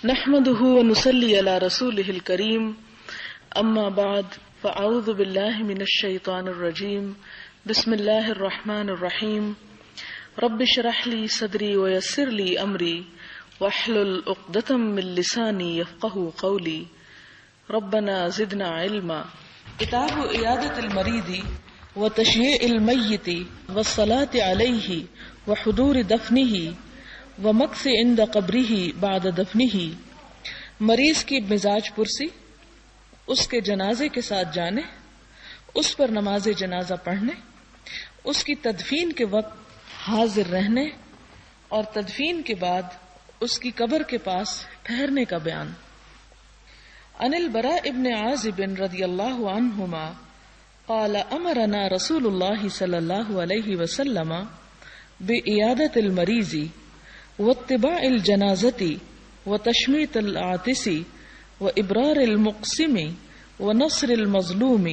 نحمده ونصلي على رسوله الكريم اما بعد فاعوذ بالله من الشيطان الرجيم بسم الله الرحمن الرحيم رب اشرح لي صدري ويسر لي امري واحلل عقدة من لساني يفقهوا قولي ربنا زدنا علما. کتاب عیادت المریض وتشییع المیت والصلاة علیہ وحضور دفنہ ومکث عند قبرہ بعد دفنہ. مریض کی مزاج پرسی، اس کے جنازے کے ساتھ جانے، اس پر نماز جنازہ پڑھنے، اس کی تدفین کے وقت حاضر رہنے اور تدفین کے بعد اس کی قبر کے پاس ٹھہرنے کا بیان. عن البراء ابن عازب رضی اللہ عنہما قال امرنا رسول اللہ صلی اللہ علیہ وسلم بعیادت المریض واتباع الجنازة وتشميت العاطس وإبرار المقسم ونصر المظلوم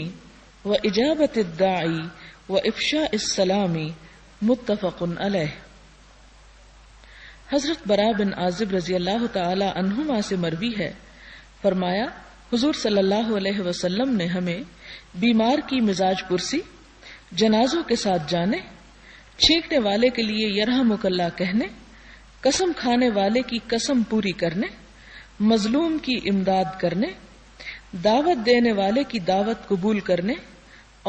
وإجابة الداعي وإفشاء السلام. متفق علیہ. حضرت براء بن عازب رضی اللہ تعالی عنہما سے مروی ہے، فرمایا حضور صلی اللہ علیہ وسلم نے ہمیں بیمار کی مزاج پرسی، جنازوں کے ساتھ جانے، چھینکنے والے کے لیے یرحمک اللہ کہنے، قسم کھانے والے کی قسم پوری کرنے، مظلوم کی امداد کرنے، دعوت دینے والے کی دعوت قبول کرنے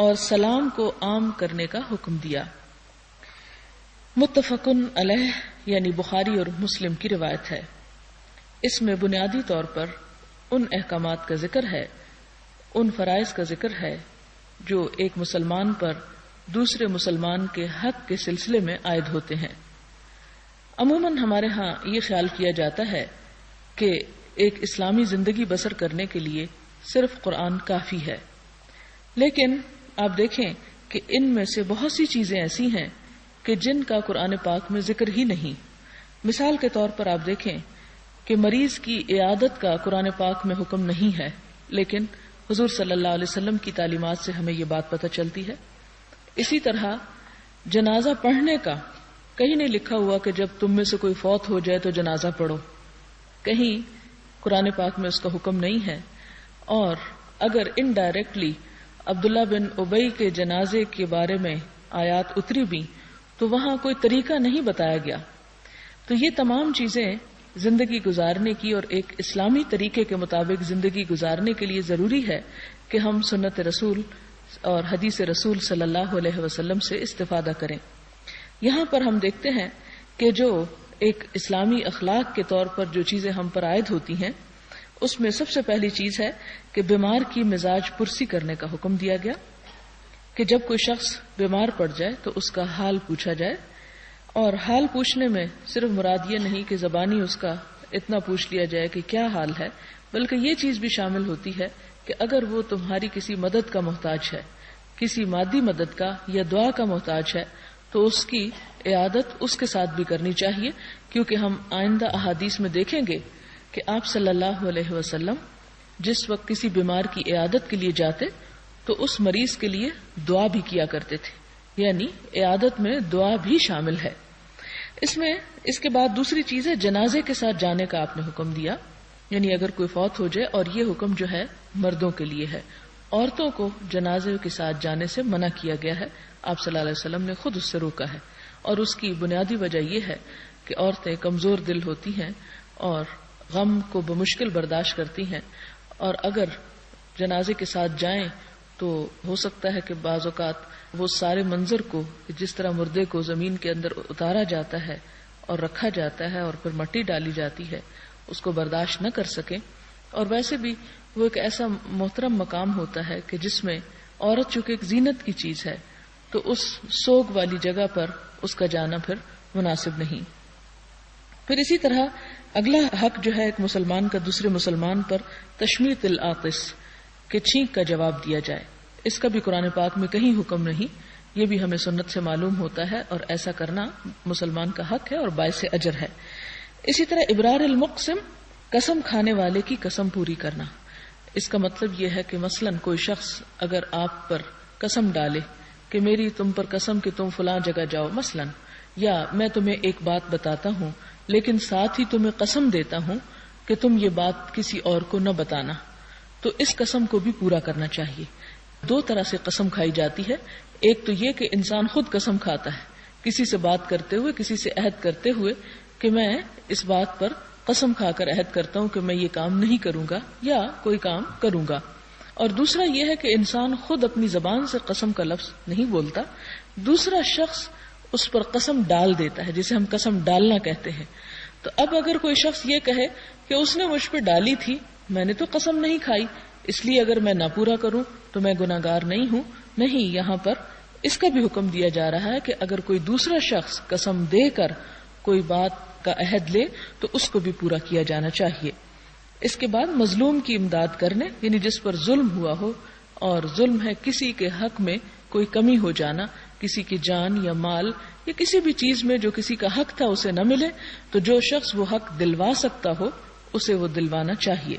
اور سلام کو عام کرنے کا حکم دیا. متفقن علیہ یعنی بخاری اور مسلم کی روایت ہے. اس میں بنیادی طور پر ان احکامات کا ذکر ہے، ان فرائض کا ذکر ہے جو ایک مسلمان پر دوسرے مسلمان کے حق کے سلسلے میں عائد ہوتے ہیں. عموماً ہمارے ہاں یہ خیال کیا جاتا ہے کہ ایک اسلامی زندگی بسر کرنے کے لیے صرف قرآن کافی ہے، لیکن آپ دیکھیں کہ ان میں سے بہت سی چیزیں ایسی ہیں کہ جن کا قرآن پاک میں ذکر ہی نہیں. مثال کے طور پر آپ دیکھیں کہ مریض کی عیادت کا قرآن پاک میں حکم نہیں ہے، لیکن حضور صلی اللہ علیہ وسلم کی تعلیمات سے ہمیں یہ بات پتہ چلتی ہے. اسی طرح جنازہ پڑھنے کا کہیں نہیں لکھا ہوا کہ جب تم میں سے کوئی فوت ہو جائے تو جنازہ پڑھو، کہیں قرآن پاک میں اس کا حکم نہیں ہے. اور اگر انڈائریکٹلی عبداللہ بن ابی کے جنازے کے بارے میں آیات اتری بھی تو وہاں کوئی طریقہ نہیں بتایا گیا. تو یہ تمام چیزیں زندگی گزارنے کی اور ایک اسلامی طریقے کے مطابق زندگی گزارنے کے لیے ضروری ہے کہ ہم سنت رسول اور حدیث رسول صلی اللہ علیہ وسلم سے استفادہ کریں. یہاں پر ہم دیکھتے ہیں کہ جو ایک اسلامی اخلاق کے طور پر جو چیزیں ہم پر عائد ہوتی ہیں اس میں سب سے پہلی چیز ہے کہ بیمار کی مزاج پرسی کرنے کا حکم دیا گیا، کہ جب کوئی شخص بیمار پڑ جائے تو اس کا حال پوچھا جائے. اور حال پوچھنے میں صرف مراد یہ نہیں کہ زبانی اس کا اتنا پوچھ لیا جائے کہ کیا حال ہے، بلکہ یہ چیز بھی شامل ہوتی ہے کہ اگر وہ تمہاری کسی مدد کا محتاج ہے، کسی مادی مدد کا یا دعا کا محتاج ہے، تو اس کی عیادت اس کے ساتھ بھی کرنی چاہیے. کیونکہ ہم آئندہ احادیث میں دیکھیں گے کہ آپ صلی اللہ علیہ وسلم جس وقت کسی بیمار کی عیادت کے لیے جاتے تو اس مریض کے لیے دعا بھی کیا کرتے تھے، یعنی عیادت میں دعا بھی شامل ہے. اس کے بعد دوسری چیز ہے جنازے کے ساتھ جانے کا آپ نے حکم دیا، یعنی اگر کوئی فوت ہو جائے، اور یہ حکم جو ہے مردوں کے لیے ہے، عورتوں کو جنازے کے ساتھ جانے سے منع کیا گیا ہے. آپ صلی اللہ علیہ وسلم نے خود اس سے روکا ہے، اور اس کی بنیادی وجہ یہ ہے کہ عورتیں کمزور دل ہوتی ہیں اور غم کو بمشکل برداشت کرتی ہیں، اور اگر جنازے کے ساتھ جائیں تو ہو سکتا ہے کہ بعض اوقات وہ سارے منظر کو، جس طرح مردے کو زمین کے اندر اتارا جاتا ہے اور رکھا جاتا ہے اور پھر مٹی ڈالی جاتی ہے، اس کو برداشت نہ کر سکیں. اور ویسے بھی وہ ایک ایسا محترم مقام ہوتا ہے کہ جس میں عورت چونکہ ایک زینت کی چیز ہے تو اس سوگ والی جگہ پر اس کا جانا پھر مناسب نہیں. پھر اسی طرح اگلا حق جو ہے ایک مسلمان کا دوسرے مسلمان پر تشمیت العاطس کہ چھینک کا جواب دیا جائے. اس کا بھی قرآن پاک میں کہیں حکم نہیں، یہ بھی ہمیں سنت سے معلوم ہوتا ہے، اور ایسا کرنا مسلمان کا حق ہے اور باعث اجر ہے. اسی طرح ابرار المقسم، قسم کھانے والے کی قسم پوری کرنا. اس کا مطلب یہ ہے کہ مثلاً کوئی شخص اگر آپ پر قسم ڈالے کہ میری تم پر قسم کہ تم فلاں جگہ جاؤ مثلاً، یا میں تمہیں ایک بات بتاتا ہوں لیکن ساتھ ہی تمہیں قسم دیتا ہوں کہ تم یہ بات کسی اور کو نہ بتانا، تو اس قسم کو بھی پورا کرنا چاہیے۔ دو طرح سے قسم کھائی جاتی ہے، ایک تو یہ کہ انسان خود قسم کھاتا ہے کسی سے بات کرتے ہوئے، کسی سے عہد کرتے ہوئے کہ میں اس بات پر قسم کھا کر عہد کرتا ہوں کہ میں یہ کام نہیں کروں گا یا کوئی کام کروں گا، اور دوسرا یہ ہے کہ انسان خود اپنی زبان سے قسم کا لفظ نہیں بولتا، دوسرا شخص اس پر قسم ڈال دیتا ہے، جسے ہم قسم ڈالنا کہتے ہیں۔ تو اب اگر کوئی شخص یہ کہے کہ اس نے مجھ پہ ڈالی تھی، میں نے تو قسم نہیں کھائی، اس لیے اگر میں نہ پورا کروں تو میں گناہگار نہیں ہوں، نہیں، یہاں پر اس کا بھی حکم دیا جا رہا ہے کہ اگر کوئی دوسرا شخص قسم دے کر کوئی بات کا عہد لے تو اس کو بھی پورا کیا جانا چاہیے۔ اس کے بعد مظلوم کی امداد کرنے، یعنی جس پر ظلم ہوا ہو، اور ظلم ہے کسی کے حق میں کوئی کمی ہو جانا، کسی کی جان یا مال یا کسی بھی چیز میں جو کسی کا حق تھا اسے نہ ملے، تو جو شخص وہ حق دلوا سکتا ہو اسے وہ دلوانا چاہیے۔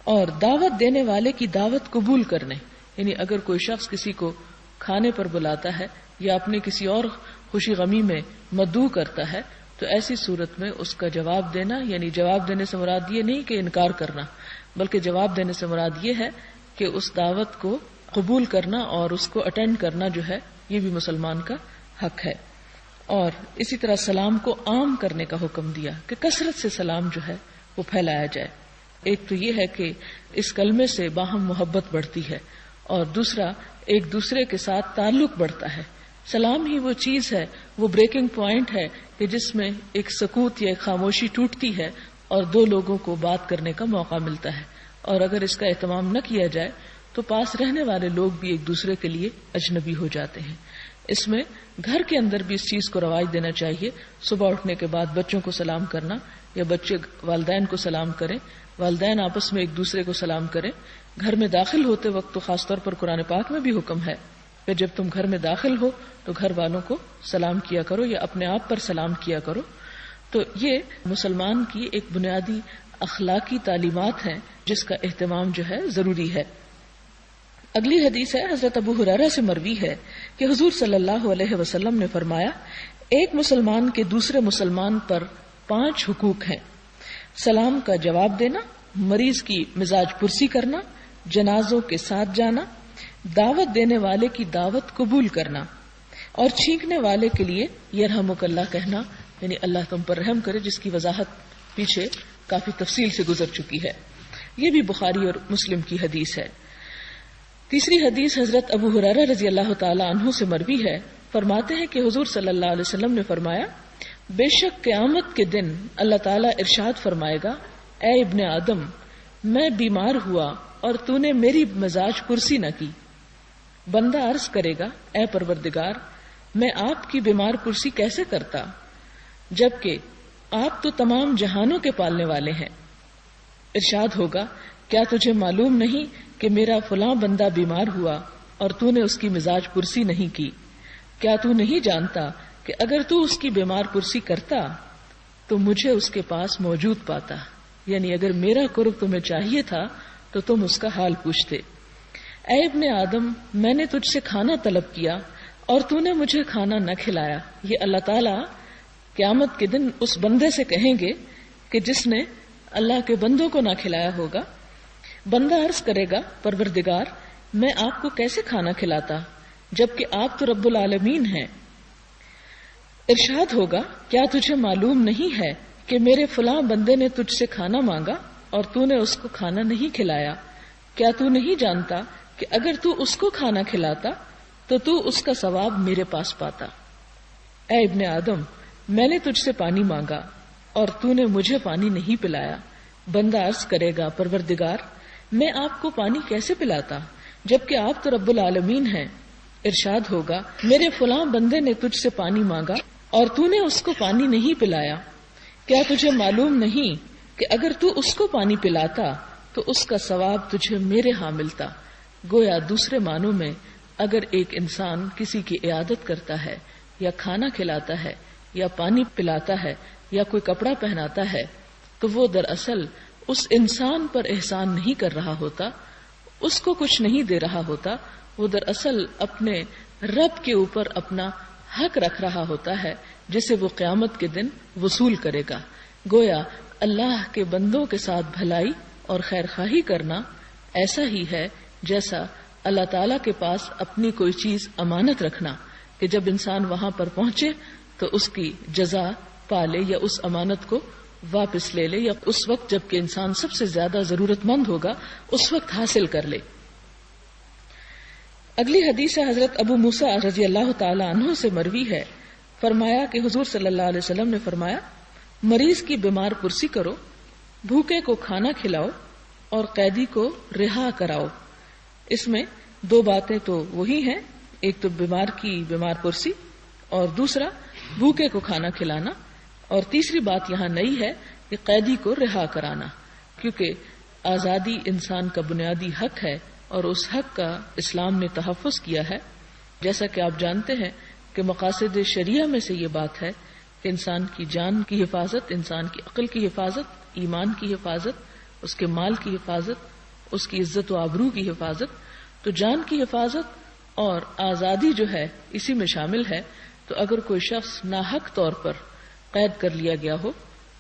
اور دعوت دینے والے کی دعوت قبول کرنے، یعنی اگر کوئی شخص کسی کو کھانے پر بلاتا ہے یا اپنے کسی اور خوشی غمی میں مدعو کرتا ہے تو ایسی صورت میں اس کا جواب دینا، یعنی جواب دینے سے مراد یہ نہیں کہ انکار کرنا، بلکہ جواب دینے سے مراد یہ ہے کہ اس دعوت کو قبول کرنا اور اس کو اٹینڈ کرنا جو ہے یہ بھی مسلمان کا حق ہے۔ اور اسی طرح سلام کو عام کرنے کا حکم دیا کہ کثرت سے سلام جو ہے وہ پھیلایا جائے۔ ایک تو یہ ہے کہ اس کلمے سے باہم محبت بڑھتی ہے، اور دوسرا ایک دوسرے کے ساتھ تعلق بڑھتا ہے۔ سلام ہی وہ چیز ہے، وہ بریکنگ پوائنٹ ہے کہ جس میں ایک سکوت یا ایک خاموشی ٹوٹتی ہے اور دو لوگوں کو بات کرنے کا موقع ملتا ہے، اور اگر اس کا اہتمام نہ کیا جائے تو پاس رہنے والے لوگ بھی ایک دوسرے کے لیے اجنبی ہو جاتے ہیں۔ اس میں گھر کے اندر بھی اس چیز کو رواج دینا چاہیے، صبح اٹھنے کے بعد بچوں کو سلام کرنا، یا بچے والدین کو سلام کریں، والدین آپس میں ایک دوسرے کو سلام کریں۔ گھر میں داخل ہوتے وقت تو خاص طور پر قرآن پاک میں بھی حکم ہے کہ جب تم گھر میں داخل ہو تو گھر والوں کو سلام کیا کرو یا اپنے آپ پر سلام کیا کرو۔ تو یہ مسلمان کی ایک بنیادی اخلاقی تعلیمات ہیں جس کا اہتمام جو ہے ضروری ہے۔ اگلی حدیث ہے، حضرت ابو ہریرہ سے مروی ہے کہ حضور صلی اللہ علیہ وسلم نے فرمایا، ایک مسلمان کے دوسرے مسلمان پر 5 حقوق ہیں: سلام کا جواب دینا، مریض کی مزاج پرسی کرنا، جنازوں کے ساتھ جانا، دعوت دینے والے کی دعوت قبول کرنا، اور چھینکنے والے کے لیے یرحمک اللہ کہنا، یعنی اللہ تم پر رحم کرے، جس کی وضاحت پیچھے کافی تفصیل سے گزر چکی ہے۔ یہ بھی بخاری اور مسلم کی حدیث ہے۔ تیسری حدیث حضرت ابو ہریرہ رضی اللہ تعالی عنہ سے مروی ہے، فرماتے ہیں کہ حضور صلی اللہ علیہ وسلم نے فرمایا، بے شک قیامت کے دن اللہ تعالیٰ ارشاد فرمائے گا، اے ابن آدم، میں بیمار ہوا اور تو نے میری مزاج پرسی نہ کی۔ بندہ عرض کرے گا، اے پروردگار، میں آپ کی بیمار پرسی کیسے کرتا، جبکہ آپ تو تمام جہانوں کے پالنے والے ہیں۔ ارشاد ہوگا، کیا تجھے معلوم نہیں کہ میرا فلاں بندہ بیمار ہوا اور تو نے اس کی مزاج پرسی نہیں کی؟ کیا تو نہیں جانتا کہ اگر تو اس کی بیمار پرسی کرتا تو مجھے اس کے پاس موجود پاتا، یعنی اگر میرا قرب تمہیں چاہیے تھا تو تم اس کا حال پوچھتے۔ اے ابن آدم، میں نے تجھ سے کھانا طلب کیا اور تو نے مجھے کھانا نہ کھلایا۔ یہ اللہ تعالیٰ قیامت کے دن اس بندے سے کہیں گے کہ جس نے اللہ کے بندوں کو نہ کھلایا ہوگا۔ بندہ عرض کرے گا، پروردگار، میں آپ کو کیسے کھانا کھلاتا جبکہ آپ تو رب العالمین ہیں۔ ارشاد ہوگا، کیا تجھے معلوم نہیں ہے کہ میرے فلاں بندے نے تجھ سے کھانا مانگا اور تو نے اس کو کھانا نہیں کھلایا؟ کیا تو نہیں جانتا کہ اگر تو اس کو کھانا کھلاتا تو تو اس کا ثواب میرے پاس پاتا؟ اے ابن آدم، میں نے تجھ سے پانی مانگا اور تو نے مجھے پانی نہیں پلایا۔ بندہ عرض کرے گا، پروردگار، میں آپ کو پانی کیسے پلاتا جبکہ آپ تو رب العالمین ہیں۔ ارشاد ہوگا، میرے فلاں بندے نے تجھ سے پانی مانگا اور تو نے اس کو پانی نہیں پلایا۔ کیا تجھے معلوم نہیں کہ اگر تو اس کو پانی پلاتا تو اس کا ثواب تجھے میرے ہاں ملتا؟ گویا دوسرے معنوں میں اگر ایک انسان کسی کی عیادت کرتا ہے یا کھانا کھلاتا ہے یا پانی پلاتا ہے یا کوئی کپڑا پہناتا ہے تو وہ دراصل اس انسان پر احسان نہیں کر رہا ہوتا، اس کو کچھ نہیں دے رہا ہوتا، وہ دراصل اپنے رب کے اوپر اپنا حق رکھ رہا ہوتا ہے جسے وہ قیامت کے دن وصول کرے گا۔ گویا اللہ کے بندوں کے ساتھ بھلائی اور خیر خواہی کرنا ایسا ہی ہے جیسا اللہ تعالیٰ کے پاس اپنی کوئی چیز امانت رکھنا، کہ جب انسان وہاں پر پہنچے تو اس کی جزا پا لے یا اس امانت کو واپس لے لے، یا اس وقت جب کہ انسان سب سے زیادہ ضرورت مند ہوگا اس وقت حاصل کر لے۔ اگلی حدیث حضرت ابو موسیٰ رضی اللہ تعالی عنہ سے مروی ہے، فرمایا کہ حضور صلی اللہ علیہ وسلم نے فرمایا، مریض کی بیمار پرسی کرو، بھوکے کو کھانا کھلاؤ اور قیدی کو رہا کراؤ۔ اس میں دو باتیں تو وہی ہیں، ایک تو بیمار کی بیمار پرسی اور دوسرا بھوکے کو کھانا کھلانا، اور تیسری بات یہاں نئی ہے کہ قیدی کو رہا کرانا، کیونکہ آزادی انسان کا بنیادی حق ہے اور اس حق کا اسلام نے تحفظ کیا ہے۔ جیسا کہ آپ جانتے ہیں کہ مقاصد شریعہ میں سے یہ بات ہے کہ انسان کی جان کی حفاظت، انسان کی عقل کی حفاظت، ایمان کی حفاظت، اس کے مال کی حفاظت، اس کی عزت و آبرو کی حفاظت۔ تو جان کی حفاظت اور آزادی جو ہے اسی میں شامل ہے۔ تو اگر کوئی شخص ناحق طور پر قید کر لیا گیا ہو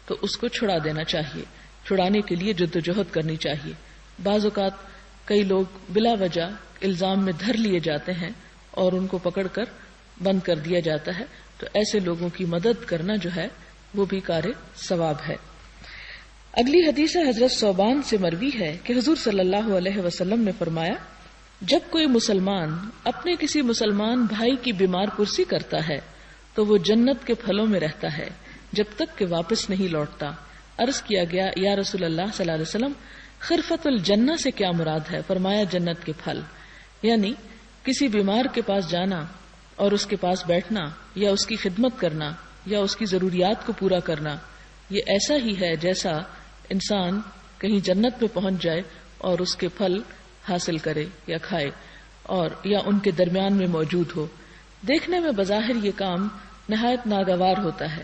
تو اس کو چھڑا دینا چاہیے، چھڑانے کے لیے جدوجہد کرنی چاہیے۔ بعض اوقات کئی لوگ بلا وجہ الزام میں دھر لیے جاتے ہیں اور ان کو پکڑ کر بند کر دیا جاتا ہے، تو ایسے لوگوں کی مدد کرنا جو ہے وہ بھی کار ثواب ہے۔ اگلی حدیث حضرت ثوبان سے مروی ہے کہ حضور صلی اللہ علیہ وسلم نے فرمایا، جب کوئی مسلمان اپنے کسی مسلمان بھائی کی بیمار پرسی کرتا ہے تو وہ جنت کے پھلوں میں رہتا ہے جب تک کہ واپس نہیں لوٹتا۔ عرض کیا گیا، یا رسول اللہ صلی اللہ علیہ وسلم، خرفت الجنہ سے کیا مراد ہے؟ فرمایا جنت کے پھل، یعنی کسی بیمار کے پاس جانا اور اس کے پاس بیٹھنا یا اس کی خدمت کرنا یا اس کی ضروریات کو پورا کرنا، یہ ایسا ہی ہے جیسا انسان کہیں جنت میں پہنچ جائے اور اس کے پھل حاصل کرے یا کھائے اور یا ان کے درمیان میں موجود ہو۔ دیکھنے میں بظاہر یہ کام نہایت ناگوار ہوتا ہے۔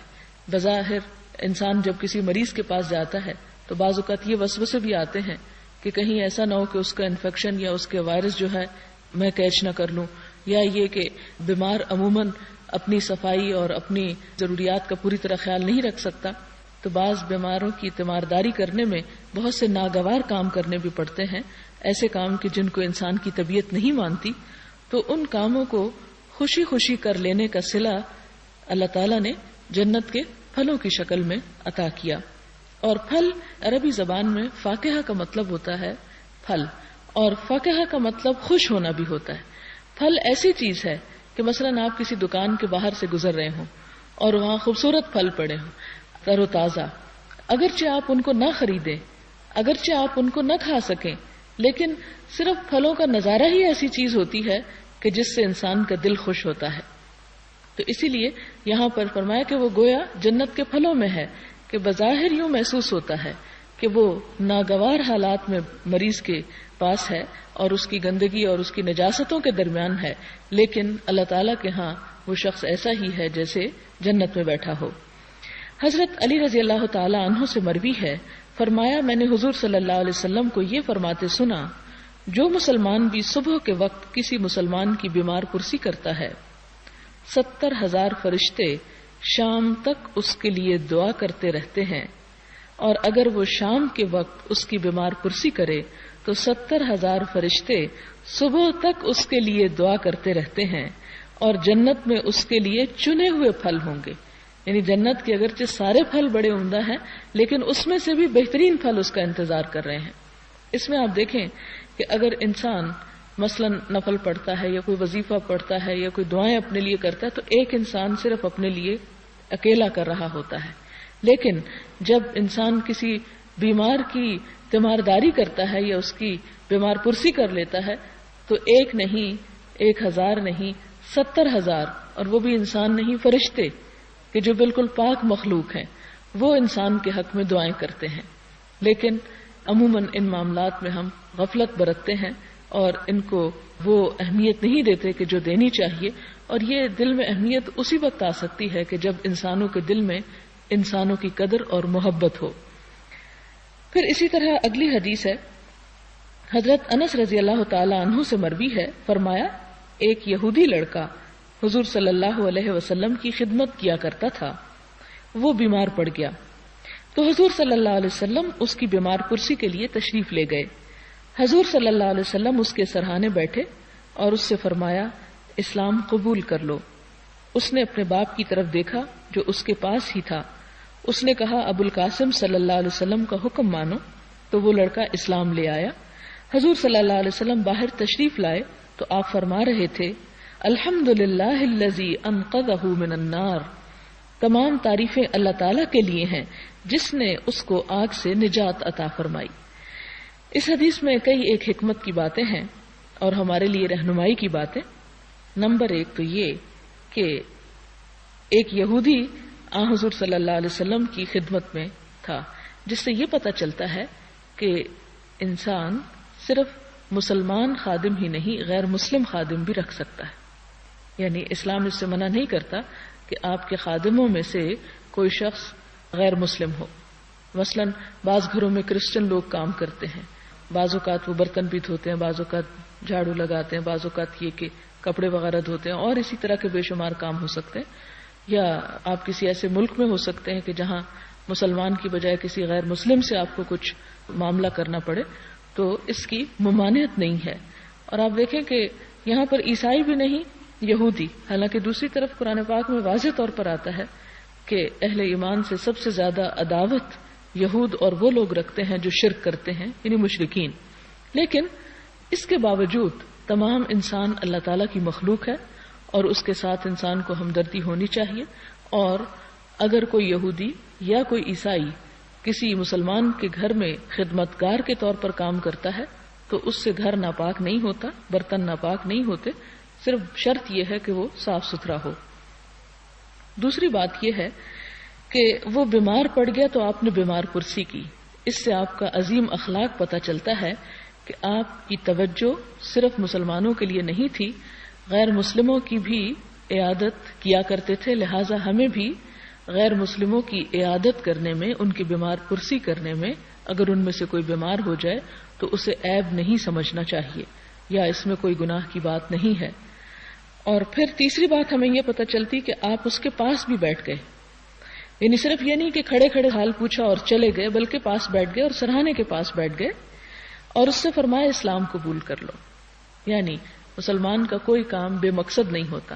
بظاہر انسان جب کسی مریض کے پاس جاتا ہے تو بعض اوقات یہ وسوسے بھی آتے ہیں کہ کہیں ایسا نہ ہو کہ اس کا انفیکشن یا اس کے وائرس جو ہے میں کیچ نہ کر لوں، یا یہ کہ بیمار عموماً اپنی صفائی اور اپنی ضروریات کا پوری طرح خیال نہیں رکھ سکتا، تو بعض بیماروں کی تیمارداری کرنے میں بہت سے ناگوار کام کرنے بھی پڑتے ہیں، ایسے کام کہ جن کو انسان کی طبیعت نہیں مانتی۔ تو ان کاموں کو خوشی خوشی کر لینے کا صلہ اللہ تعالیٰ نے جنت کے پھلوں کی شکل میں عطا کیا۔ اور پھل عربی زبان میں فاکہہ کا مطلب ہوتا ہے پھل، اور فاکہہ کا مطلب خوش ہونا بھی ہوتا ہے۔ پھل ایسی چیز ہے کہ مثلاً آپ کسی دکان کے باہر سے گزر رہے ہوں اور وہاں خوبصورت پھل پڑے ہوں تر و تازہ، اگرچہ آپ ان کو نہ خریدیں، اگرچہ آپ ان کو نہ کھا سکیں، لیکن صرف پھلوں کا نظارہ ہی ایسی چیز ہوتی ہے کہ جس سے انسان کا دل خوش ہوتا ہے۔ تو اسی لیے یہاں پر فرمایا کہ وہ گویا جنت کے پھلوں میں ہے، کہ بظاہر یوں محسوس ہوتا ہے کہ وہ ناگوار حالات میں مریض کے پاس ہے اور اس کی گندگی اور اس کی نجاستوں کے درمیان ہے، لیکن اللہ تعالیٰ کے ہاں وہ شخص ایسا ہی ہے جیسے جنت میں بیٹھا ہو۔ حضرت علی رضی اللہ تعالی عنہ سے مروی ہے، فرمایا میں نے حضور صلی اللہ علیہ وسلم کو یہ فرماتے سنا، جو مسلمان بھی صبح کے وقت کسی مسلمان کی بیمار پرسی کرتا ہے 70,000 فرشتے شام تک اس کے لیے دعا کرتے رہتے ہیں، اور اگر وہ شام کے وقت اس کی بیمار پرسی کرے تو 70,000 فرشتے صبح تک اس کے لیے دعا کرتے رہتے ہیں، اور جنت میں اس کے لیے چنے ہوئے پھل ہوں گے۔ یعنی جنت کے اگرچہ سارے پھل بڑے عمدہ ہیں لیکن اس میں سے بھی بہترین پھل اس کا انتظار کر رہے ہیں۔ اس میں آپ دیکھیں کہ اگر انسان مثلاً نفل پڑھتا ہے یا کوئی وظیفہ پڑھتا ہے یا کوئی دعائیں اپنے لیے کرتا ہے تو ایک انسان صرف اپنے لیے اکیلا کر رہا ہوتا ہے، لیکن جب انسان کسی بیمار کی تیمارداری کرتا ہے یا اس کی بیمار پرسی کر لیتا ہے تو ایک نہیں، 1,000 نہیں، 70,000، اور وہ بھی انسان نہیں فرشتے کہ جو بالکل پاک مخلوق ہیں، وہ انسان کے حق میں دعائیں کرتے ہیں۔ لیکن عموماً ان معاملات میں ہم غفلت برتتے ہیں اور ان کو وہ اہمیت نہیں دیتے کہ جو دینی چاہیے، اور یہ دل میں اہمیت اسی وقت آ سکتی ہے کہ جب انسانوں کے دل میں انسانوں کی قدر اور محبت ہو۔ پھر اسی طرح اگلی حدیث ہے، حضرت انس رضی اللہ تعالی عنہ سے مروی ہے، فرمایا ایک یہودی لڑکا حضور صلی اللہ علیہ وسلم کی خدمت کیا کرتا تھا، وہ بیمار پڑ گیا، تو حضور صلی اللہ علیہ وسلم اس کی بیمار پرسی کے لیے تشریف لے گئے. حضور صلی اللہ علیہ وسلم اس کے سرہانے بیٹھے اور اس سے فرمایا اسلام قبول کر لو. اس نے اپنے باپ کی طرف دیکھا جو اس کے پاس ہی تھا. اس نے کہا ابو القاسم صلی اللہ علیہ وسلم کا حکم مانو. تو وہ لڑکا اسلام لے آیا. حضور صلی اللہ علیہ وسلم باہر تشریف لائے تو آپ فرما رہے تھے الحمدللہ الذی انقذہ من النار. تمام تعریفیں اللہ تعالیٰ کے لیے ہیں جس نے اس کو آگ سے نجات عطا فرمائی. اس حدیث میں کئی ایک حکمت کی باتیں ہیں اور ہمارے لیے رہنمائی کی باتیں. نمبر 1 تو یہ کہ ایک یہودی آن حضور صلی اللہ علیہ وسلم کی خدمت میں تھا، جس سے یہ پتہ چلتا ہے کہ انسان صرف مسلمان خادم ہی نہیں غیر مسلم خادم بھی رکھ سکتا ہے. یعنی اسلام اس سے منع نہیں کرتا کہ آپ کے خادموں میں سے کوئی شخص غیر مسلم ہو. مثلا بعض گھروں میں کرسچن لوگ کام کرتے ہیں، بعض اوقات وہ برتن بھی دھوتے ہیں، بعض اوقات جھاڑو لگاتے ہیں، بعض اوقات یہ کہ کپڑے وغیرہ دھوتے ہیں، اور اسی طرح کے بے شمار کام ہو سکتے ہیں. یا آپ کسی ایسے ملک میں ہو سکتے ہیں کہ جہاں مسلمان کی بجائے کسی غیر مسلم سے آپ کو کچھ معاملہ کرنا پڑے، تو اس کی ممانعت نہیں ہے. اور آپ دیکھیں کہ یہاں پر عیسائی بھی نہیں، یہودی. حالانکہ دوسری طرف قرآن پاک میں واضح طور پر آتا ہے کہ اہل ایمان سے سب سے زیادہ عداوت یہود اور وہ لوگ رکھتے ہیں جو شرک کرتے ہیں، یعنی مشرکین. لیکن اس کے باوجود تمام انسان اللہ تعالیٰ کی مخلوق ہے اور اس کے ساتھ انسان کو ہمدردی ہونی چاہیے. اور اگر کوئی یہودی یا کوئی عیسائی کسی مسلمان کے گھر میں خدمتگار کے طور پر کام کرتا ہے تو اس سے گھر ناپاک نہیں ہوتا، برتن ناپاک نہیں ہوتے، صرف شرط یہ ہے کہ وہ صاف ستھرا ہو. دوسری بات یہ ہے کہ وہ بیمار پڑ گیا تو آپ نے بیمار پرسی کی. اس سے آپ کا عظیم اخلاق پتہ چلتا ہے کہ آپ کی توجہ صرف مسلمانوں کے لیے نہیں تھی، غیر مسلموں کی بھی عیادت کیا کرتے تھے. لہٰذا ہمیں بھی غیر مسلموں کی عیادت کرنے میں، ان کی بیمار پرسی کرنے میں، اگر ان میں سے کوئی بیمار ہو جائے تو اسے عیب نہیں سمجھنا چاہیے یا اس میں کوئی گناہ کی بات نہیں ہے. اور پھر تیسری بات ہمیں یہ پتہ چلتی کہ آپ اس کے پاس بھی بیٹھ گئے. یعنی صرف یہ نہیں کہ کھڑے کھڑے حال پوچھا اور چلے گئے، بلکہ پاس بیٹھ گئے اور سرہانے کے پاس بیٹھ گئے اور اس سے فرمایا اسلام قبول کر لو. یعنی مسلمان کا کوئی کام بے مقصد نہیں ہوتا.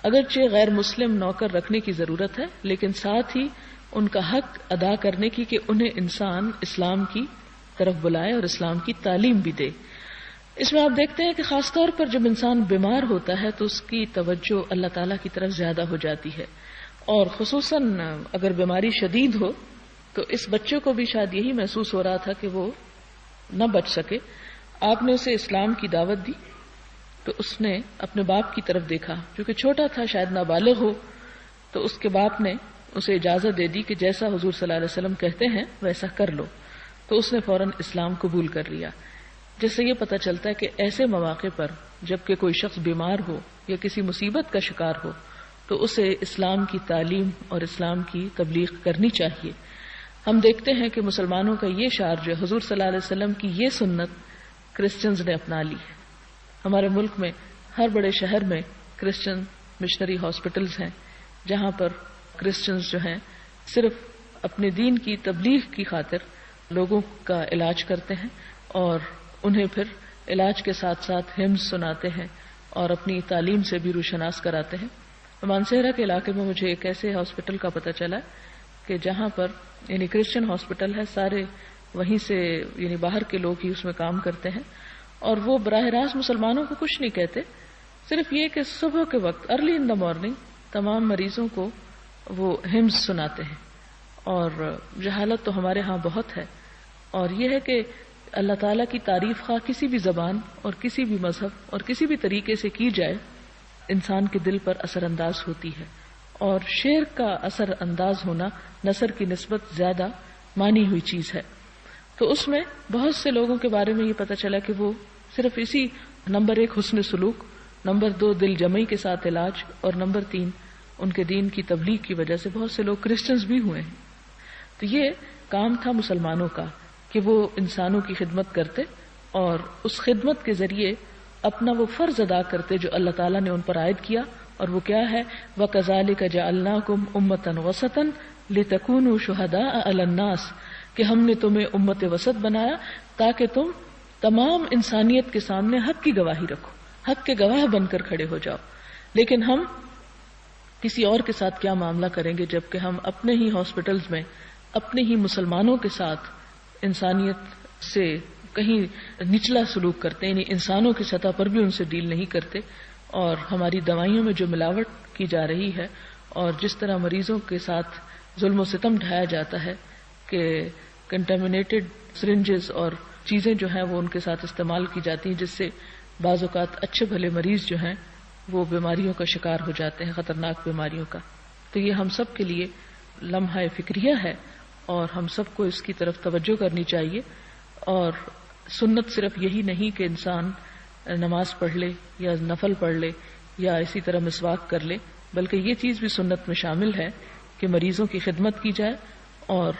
اگرچہ غیر مسلم نوکر رکھنے کی ضرورت ہے، لیکن ساتھ ہی ان کا حق ادا کرنے کی کہ انہیں انسان اسلام کی طرف بلائے اور اسلام کی تعلیم بھی دے. اس میں آپ دیکھتے ہیں کہ خاص طور پر جب انسان بیمار ہوتا ہے تو اس کی توجہ اللہ تعالیٰ کی طرف زیادہ ہو جاتی ہے، اور خصوصاً اگر بیماری شدید ہو تو اس بچے کو بھی شاید یہی محسوس ہو رہا تھا کہ وہ نہ بچ سکے. آپ نے اسے اسلام کی دعوت دی تو اس نے اپنے باپ کی طرف دیکھا، کیونکہ چھوٹا تھا، شاید نابالغ ہو، تو اس کے باپ نے اسے اجازت دے دی کہ جیسا حضور صلی اللہ علیہ وسلم کہتے ہیں ویسا کر لو. تو اس نے فوراً اسلام قبول کر لیا. جس سے یہ پتہ چلتا ہے کہ ایسے مواقع پر جب کہ کوئی شخص بیمار ہو یا کسی مصیبت کا شکار ہو تو اسے اسلام کی تعلیم اور اسلام کی تبلیغ کرنی چاہیے. ہم دیکھتے ہیں کہ مسلمانوں کا یہ شعار جو حضور صلی اللہ علیہ وسلم کی یہ سنت کرسچنز نے اپنا لی ہے. ہمارے ملک میں ہر بڑے شہر میں کرسچن مشنری ہاسپٹلز ہیں جہاں پر کرسچنز جو ہیں صرف اپنے دین کی تبلیغ کی خاطر لوگوں کا علاج کرتے ہیں اور انہیں پھر علاج کے ساتھ ساتھ ہمز سناتے ہیں اور اپنی تعلیم سے بھی روشناس کراتے ہیں. مانسہرہ کے علاقے میں مجھے ایک ایسے ہاسپٹل کا پتہ چلا کہ جہاں پر یعنی کرسچن ہاسپٹل ہے، سارے وہیں سے یعنی باہر کے لوگ ہی اس میں کام کرتے ہیں اور وہ براہ راست مسلمانوں کو کچھ نہیں کہتے، صرف یہ کہ صبح کے وقت ارلی ان دا مارننگ تمام مریضوں کو وہ ہمز سناتے ہیں. اور جہالت تو ہمارے ہاں بہت ہے، اور یہ ہے کہ اللہ تعالیٰ کی تعریف خواہ کسی بھی زبان اور کسی بھی مذہب اور کسی بھی طریقے سے کی جائے انسان کے دل پر اثر انداز ہوتی ہے، اور شعر کا اثر انداز ہونا نثر کی نسبت زیادہ مانی ہوئی چیز ہے. تو اس میں بہت سے لوگوں کے بارے میں یہ پتہ چلا کہ وہ صرف اسی نمبر 1 حسن سلوک، نمبر 2 دل جمعی کے ساتھ علاج، اور نمبر 3 ان کے دین کی تبلیغ کی وجہ سے بہت سے لوگ کرسچنز بھی ہوئے ہیں. تو یہ کام تھا مسلمانوں کا کہ وہ انسانوں کی خدمت کرتے اور اس خدمت کے ذریعے اپنا وہ فرض ادا کرتے جو اللہ تعالیٰ نے ان پر عائد کیا، اور وہ کیا ہے؟ وَكَذَلِكَ جَعَلْنَاكُمْ أُمَّةً وَسَطًا لِتَكُونُوا شُهَدَاءَ عَلَى النَّاسِ کہ ہم نے تمہیں امت وسط بنایا تاکہ تم تمام انسانیت کے سامنے حق کی گواہی رکھو، حق کے گواہ بن کر کھڑے ہو جاؤ. لیکن ہم کسی اور کے ساتھ کیا معاملہ کریں گے جبکہ ہم اپنے ہی ہاسپٹلز میں اپنے ہی مسلمانوں کے ساتھ انسانیت سے کہیں نچلا سلوک کرتے ہیں، یعنی انسانوں کی سطح پر بھی ان سے ڈیل نہیں کرتے. اور ہماری دوائیوں میں جو ملاوٹ کی جا رہی ہے اور جس طرح مریضوں کے ساتھ ظلم و ستم ڈھایا جاتا ہے کہ کنٹامینیٹڈ سرنجز اور چیزیں جو ہیں وہ ان کے ساتھ استعمال کی جاتی ہیں، جس سے بعض اوقات اچھے بھلے مریض جو ہیں وہ بیماریوں کا شکار ہو جاتے ہیں، خطرناک بیماریوں کا. تو یہ ہم سب کے لیے لمحہ فکریہ ہے اور ہم سب کو اس کی طرف توجہ کرنی چاہیے. اور سنت صرف یہی نہیں کہ انسان نماز پڑھ لے یا نفل پڑھ لے یا اسی طرح مسواک کر لے، بلکہ یہ چیز بھی سنت میں شامل ہے کہ مریضوں کی خدمت کی جائے، اور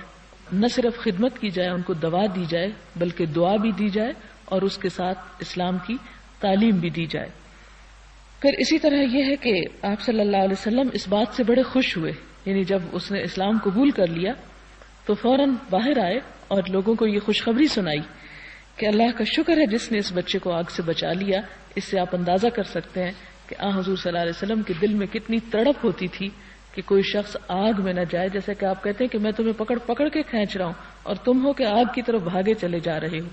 نہ صرف خدمت کی جائے، ان کو دوا دی جائے بلکہ دعا بھی دی جائے اور اس کے ساتھ اسلام کی تعلیم بھی دی جائے. پھر اسی طرح یہ ہے کہ آپ صلی اللہ علیہ وسلم اس بات سے بڑے خوش ہوئے، یعنی جب اس نے اسلام قبول کر لیا تو فوراً باہر آئے اور لوگوں کو یہ خوشخبری سنائی کہ اللہ کا شکر ہے جس نے اس بچے کو آگ سے بچا لیا. اس سے آپ اندازہ کر سکتے ہیں کہ حضور صلی اللہ علیہ وسلم کے دل میں کتنی تڑپ ہوتی تھی کہ کوئی شخص آگ میں نہ جائے. جیسے کہ آپ کہتے ہیں کہ میں تمہیں پکڑ پکڑ کے کھینچ رہا ہوں اور تم ہو کہ آگ کی طرف بھاگے چلے جا رہے ہو.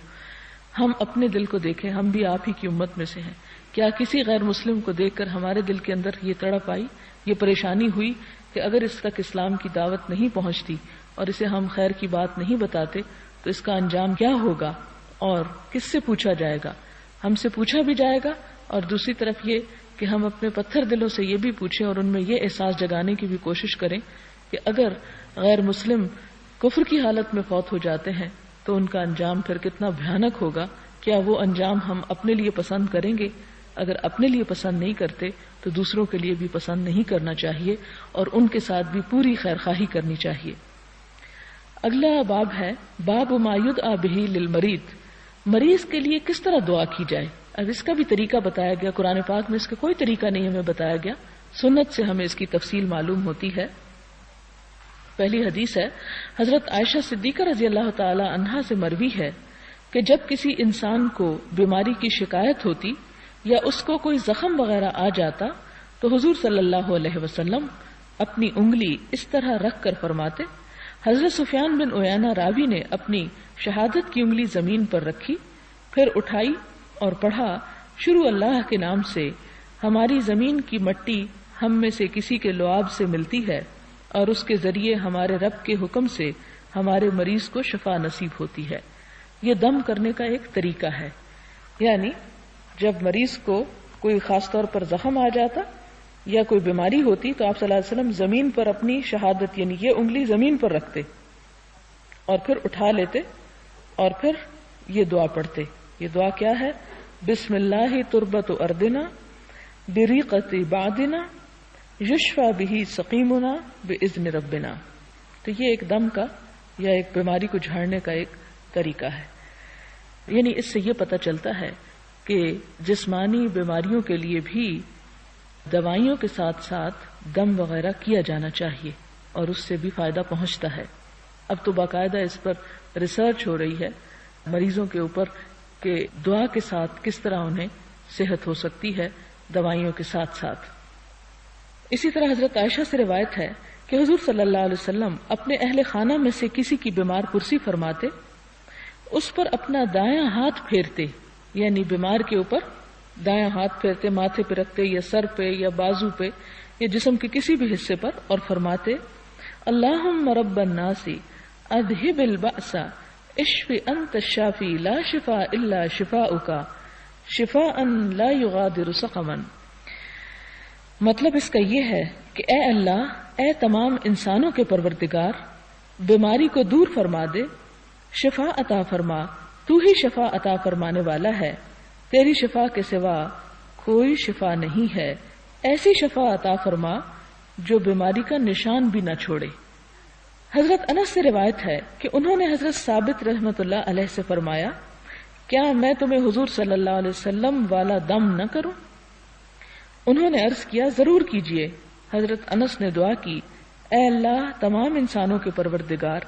ہم اپنے دل کو دیکھیں، ہم بھی آپ ہی کی امت میں سے ہیں. کیا کسی غیر مسلم کو دیکھ کر ہمارے دل کے اندر یہ تڑپ آئی، یہ پریشانی ہوئی کہ اگر اس تک اسلام کی دعوت نہیں پہنچتی اور اسے ہم خیر کی بات نہیں بتاتے تو اس کا انجام کیا ہوگا اور کس سے پوچھا جائے گا؟ ہم سے پوچھا بھی جائے گا، اور دوسری طرف یہ کہ ہم اپنے پتھر دلوں سے یہ بھی پوچھیں اور ان میں یہ احساس جگانے کی بھی کوشش کریں کہ اگر غیر مسلم کفر کی حالت میں فوت ہو جاتے ہیں تو ان کا انجام پھر کتنا بھیانک ہوگا. کیا وہ انجام ہم اپنے لیے پسند کریں گے؟ اگر اپنے لیے پسند نہیں کرتے تو دوسروں کے لیے بھی پسند نہیں کرنا چاہیے اور ان کے ساتھ بھی پوری خیرخواہی کرنی چاہیے. اگلا باب ہے باب ما یدعى به للمریض، مریض کے لیے کس طرح دعا کی جائے. اب اس کا بھی طریقہ بتایا گیا، قرآن پاک میں اس کا کوئی طریقہ نہیں ہمیں بتایا گیا، سنت سے ہمیں اس کی تفصیل معلوم ہوتی ہے. پہلی حدیث ہے حضرت عائشہ صدیقہ رضی اللہ تعالی عنہا سے مروی ہے کہ جب کسی انسان کو بیماری کی شکایت ہوتی یا اس کو کوئی زخم وغیرہ آ جاتا تو حضور صلی اللہ علیہ وسلم اپنی انگلی اس طرح رکھ کر فرماتے. حضرت سفیان بن عیینہ راوی نے اپنی شہادت کی انگلی زمین پر رکھی، پھر اٹھائی اور پڑھا شروع اللہ کے نام سے، ہماری زمین کی مٹی ہم میں سے کسی کے لعاب سے ملتی ہے اور اس کے ذریعے ہمارے رب کے حکم سے ہمارے مریض کو شفا نصیب ہوتی ہے. یہ دم کرنے کا ایک طریقہ ہے، یعنی جب مریض کو کوئی خاص طور پر زخم آ جاتا یا کوئی بیماری ہوتی تو آپ صلی اللہ علیہ وسلم زمین پر اپنی شہادت یعنی یہ انگلی زمین پر رکھتے اور پھر اٹھا لیتے اور پھر یہ دعا پڑھتے. یہ دعا کیا ہے؟ بسم اللہ تربت اردنا بریقت بعدنا یشفى به سقیمنا باذن ربنا. تو یہ ایک دم کا یا ایک بیماری کو جھاڑنے کا ایک طریقہ ہے. یعنی اس سے یہ پتہ چلتا ہے کہ جسمانی بیماریوں کے لیے بھی دوائیوں کے ساتھ ساتھ دم وغیرہ کیا جانا چاہیے اور اس سے بھی فائدہ پہنچتا ہے. اب تو باقاعدہ اس پر ریسرچ ہو رہی ہے مریضوں کے اوپر کہ دعا کے ساتھ کس طرح انہیں صحت ہو سکتی ہے دوائیوں کے ساتھ ساتھ. اسی طرح حضرت عائشہ سے روایت ہے کہ حضور صلی اللہ علیہ وسلم اپنے اہل خانہ میں سے کسی کی بیمار پرسی فرماتے، اس پر اپنا دایاں ہاتھ پھیرتے، یعنی بیمار کے اوپر دایاں ہاتھ پھیرتے، ماتھے پہ رکھتے یا سر پہ یا بازو پہ یا جسم کے کسی بھی حصے پر، اور فرماتے اللہم رب الناس اذہب البأس اشف انت الشافی لا شفاء الا شفاؤک شفاء لا یغادر سقما. مطلب اس کا یہ ہے کہ اے اللہ، اے تمام انسانوں کے پروردگار، بیماری کو دور فرما دے، شفا عطا فرما، تو ہی شفا عطا فرمانے والا ہے، تیری شفا کے سوا کوئی شفا نہیں ہے، ایسی شفا عطا فرما جو بیماری کا نشان بھی نہ چھوڑے. حضرت انس سے روایت ہے کہ انہوں نے حضرت ثابت رحمت اللہ علیہ سے فرمایا، کیا میں تمہیں حضور صلی اللہ علیہ وسلم والا دم نہ کروں؟ انہوں نے عرض کیا ضرور کیجئے. حضرت انس نے دعا کی، اے اللہ تمام انسانوں کے پروردگار،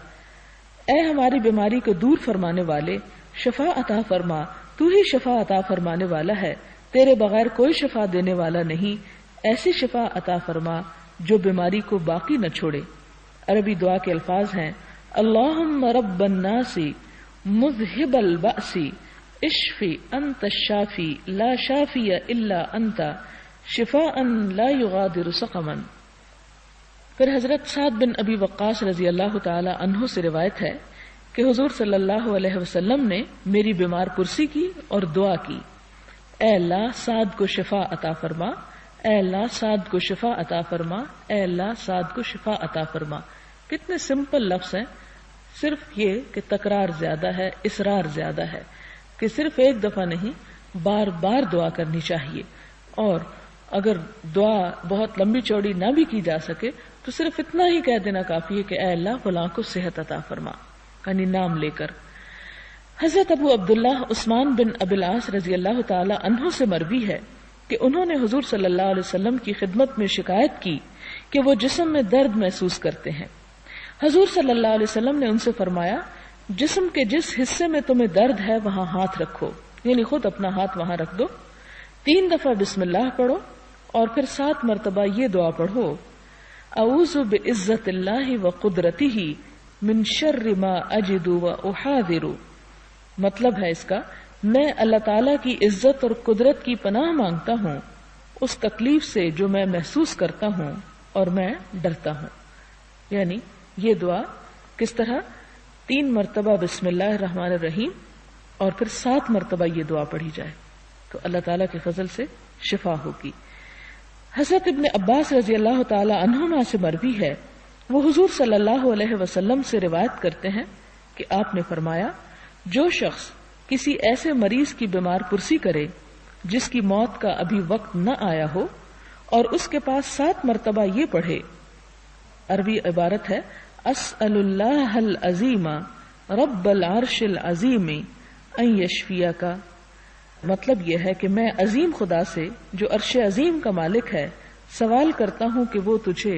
اے ہماری بیماری کو دور فرمانے والے، شفا عطا فرما، تو ہی شفا عطا فرمانے والا ہے، تیرے بغیر کوئی شفا دینے والا نہیں، ایسی شفا عطا فرما جو بیماری کو باقی نہ چھوڑے۔ عربی دعا کے الفاظ ہیں اللہم رب الناس مذہب البأس اشفی انت الشافی لا شافی الا انت شفاء لا یغادر سقما۔ پھر حضرت سعد بن ابی وقاص رضی اللہ تعالی عنہ سے روایت ہے کہ حضور صلی اللہ علیہ وسلم نے میری بیمار پرسی کی اور دعا کی، اے اللہ سعد کو شفا عطا فرما، اے اللہ سعد کو شفا عطا فرما، اے اللہ سعد کو شفا عطا فرما۔ کتنے سمپل لفظ ہیں، صرف یہ کہ تکرار زیادہ ہے، اصرار زیادہ ہے، کہ صرف ایک دفعہ نہیں بار بار دعا کرنی چاہیے، اور اگر دعا بہت لمبی چوڑی نہ بھی کی جا سکے تو صرف اتنا ہی کہہ دینا کافی ہے کہ اے اللہ فلاں کو صحت عطا فرما، یعنی نام لے کر۔ حضرت ابو عبداللہ عثمان بن ابی العاص رضی اللہ تعالی عنہ سے مروی ہے کہ انہوں نے حضور صلی اللہ علیہ وسلم کی خدمت میں شکایت کی کہ وہ جسم میں درد محسوس کرتے ہیں۔ حضور صلی اللہ علیہ وسلم نے ان سے فرمایا، جسم کے جس حصے میں تمہیں درد ہے وہاں ہاتھ رکھو، یعنی خود اپنا ہاتھ وہاں رکھ دو، 3 دفعہ بسم اللہ پڑھو اور پھر 7 مرتبہ یہ دعا پڑھو، اعوذ بعزت اللہ وقدرتہ من شر ما اجد واحاذر۔ مطلب ہے اس کا، میں اللہ تعالیٰ کی عزت اور قدرت کی پناہ مانگتا ہوں اس تکلیف سے جو میں محسوس کرتا ہوں اور میں ڈرتا ہوں۔ یعنی یہ دعا کس طرح؟ 3 مرتبہ بسم اللہ الرحمن الرحیم اور پھر 7 مرتبہ یہ دعا پڑھی جائے تو اللہ تعالیٰ کے فضل سے شفا ہوگی۔ حضرت ابن عباس رضی اللہ تعالی عنہما سے مروی ہے، وہ حضور صلی اللہ علیہ وسلم سے روایت کرتے ہیں کہ آپ نے فرمایا، جو شخص کسی ایسے مریض کی بیمار پرسی کرے جس کی موت کا ابھی وقت نہ آیا ہو اور اس کے پاس 7 مرتبہ یہ پڑھے، عربی عبارت ہے اسأل اللہ العظیم رب العرش العظیم ان یشفیک، مطلب یہ ہے کہ میں عظیم خدا سے جو عرش عظیم کا مالک ہے سوال کرتا ہوں کہ وہ تجھے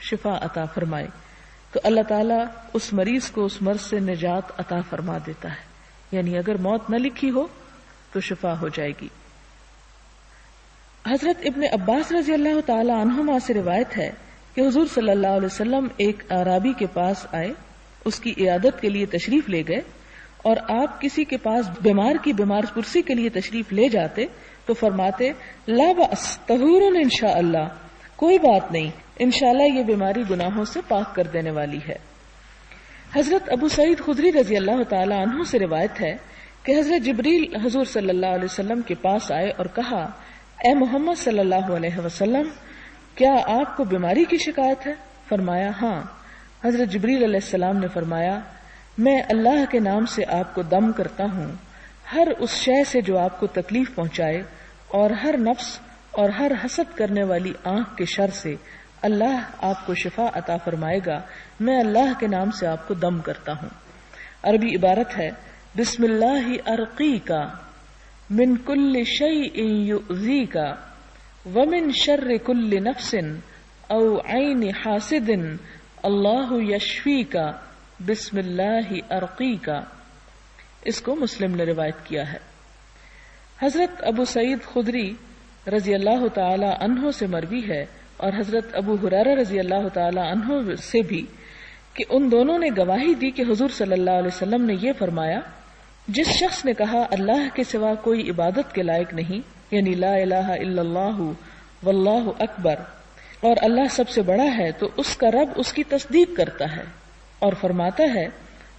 شفا عطا فرمائے، تو اللہ تعالیٰ اس مریض کو اس مرض سے نجات عطا فرما دیتا ہے، یعنی اگر موت نہ لکھی ہو تو شفا ہو جائے گی۔ حضرت ابن عباس رضی اللہ تعالی عنہما سے روایت ہے کہ حضور صلی اللہ علیہ وسلم ایک اعرابی کے پاس آئے، اس کی عیادت کے لیے تشریف لے گئے، اور آپ کسی کے پاس بیمار کی بیمار پرسی کے لیے تشریف لے جاتے تو فرماتے لا بأس طہور انشاءاللہ، کوئی بات نہیں، انشاءاللہ یہ بیماری گناہوں سے پاک کر دینے والی ہے۔ حضرت ابو سعید خدری رضی اللہ تعالی عنہ سے روایت ہے کہ حضرت جبریل حضور صلی اللہ علیہ وسلم کے پاس آئے اور کہا، اے محمد صلی اللہ علیہ وسلم، کیا آپ کو بیماری کی شکایت ہے؟ فرمایا ہاں۔ حضرت جبریل علیہ السلام نے فرمایا، میں اللہ کے نام سے آپ کو دم کرتا ہوں، ہر اس شے سے جو آپ کو تکلیف پہنچائے اور ہر نفس اور ہر حسد کرنے والی آنکھ کے شر سے اللہ آپ کو شفا عطا فرمائے گا، میں اللہ کے نام سے آپ کو دم کرتا ہوں۔ عربی عبارت ہے بسم اللہ ارقیک من کل شیء یؤذیک ومن شر کل نفس او عین حاسد اللہ یشفیک بسم اللہ ارقیکا۔ اس کو مسلم نے روایت کیا ہے۔ حضرت ابو سعید خدری رضی اللہ تعالی عنہ سے مروی ہے اور حضرت ابو ہریرہ رضی اللہ تعالی عنہ سے بھی کہ ان دونوں نے گواہی دی کہ حضور صلی اللہ علیہ وسلم نے یہ فرمایا، جس شخص نے کہا اللہ کے سوا کوئی عبادت کے لائق نہیں، یعنی لا الہ الا اللہ واللہ اکبر، اور اللہ سب سے بڑا ہے، تو اس کا رب اس کی تصدیق کرتا ہے اور فرماتا ہے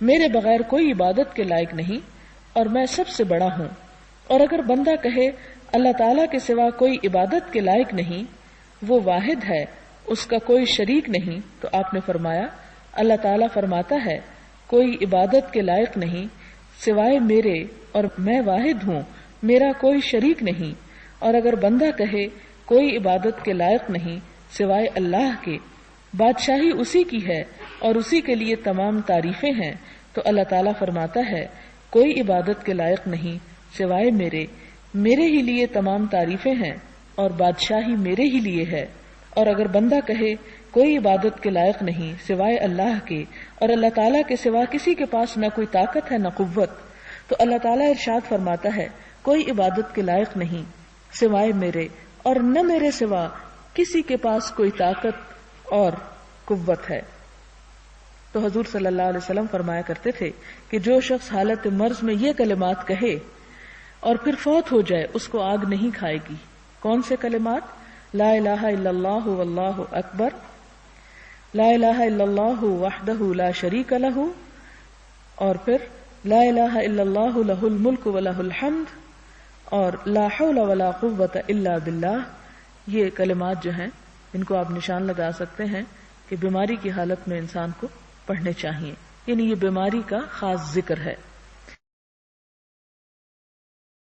میرے بغیر کوئی عبادت کے لائق نہیں اور میں سب سے بڑا ہوں۔ اور اگر بندہ کہے اللہ تعالیٰ کے سوا کوئی عبادت کے لائق نہیں، وہ واحد ہے، اس کا کوئی شریک نہیں، تو آپ نے فرمایا اللہ تعالیٰ فرماتا ہے کوئی عبادت کے لائق نہیں سوائے میرے اور میں واحد ہوں، میرا کوئی شریک نہیں۔ اور اگر بندہ کہے کوئی عبادت کے لائق نہیں سوائے اللہ کے، بادشاہی اسی کی ہے اور اسی کے لیے تمام تعریفیں ہیں، تو اللہ تعالیٰ فرماتا ہے کوئی عبادت کے لائق نہیں سوائے میرے ہی لیے تمام تعریفیں ہیں اور بادشاہی میرے ہی لیے ہے۔ اور اگر بندہ کہے کوئی عبادت کے لائق نہیں سوائے اللہ کے، اور اللہ تعالیٰ کے سوا کسی کے پاس نہ کوئی طاقت ہے نہ قوت۔ تو اللہ تعالیٰ ارشاد فرماتا ہے کوئی عبادت کے لائق نہیں سوائے میرے، اور نہ میرے سوا کسی کے پاس کوئی طاقت اور قوت ہے۔ تو حضور صلی اللہ علیہ وسلم فرمایا کرتے تھے کہ جو شخص حالت مرض میں یہ کلمات کہے اور پھر فوت ہو جائے اس کو آگ نہیں کھائے گی۔ کون سے کلمات؟ لا الہ الا اللہ واللہ اکبر، لا الہ الا اللہ وحدہ لا شریک لہ، اور پھر لا الہ الا اللہ لہ الملک ولہ الحمد، اور لا حول ولا قوۃ الا باللہ۔ یہ کلمات جو ہیں ان کو آپ نشان لگا سکتے ہیں کہ بیماری کی حالت میں انسان کو پڑھنے چاہیے، یعنی یہ بیماری کا خاص ذکر ہے۔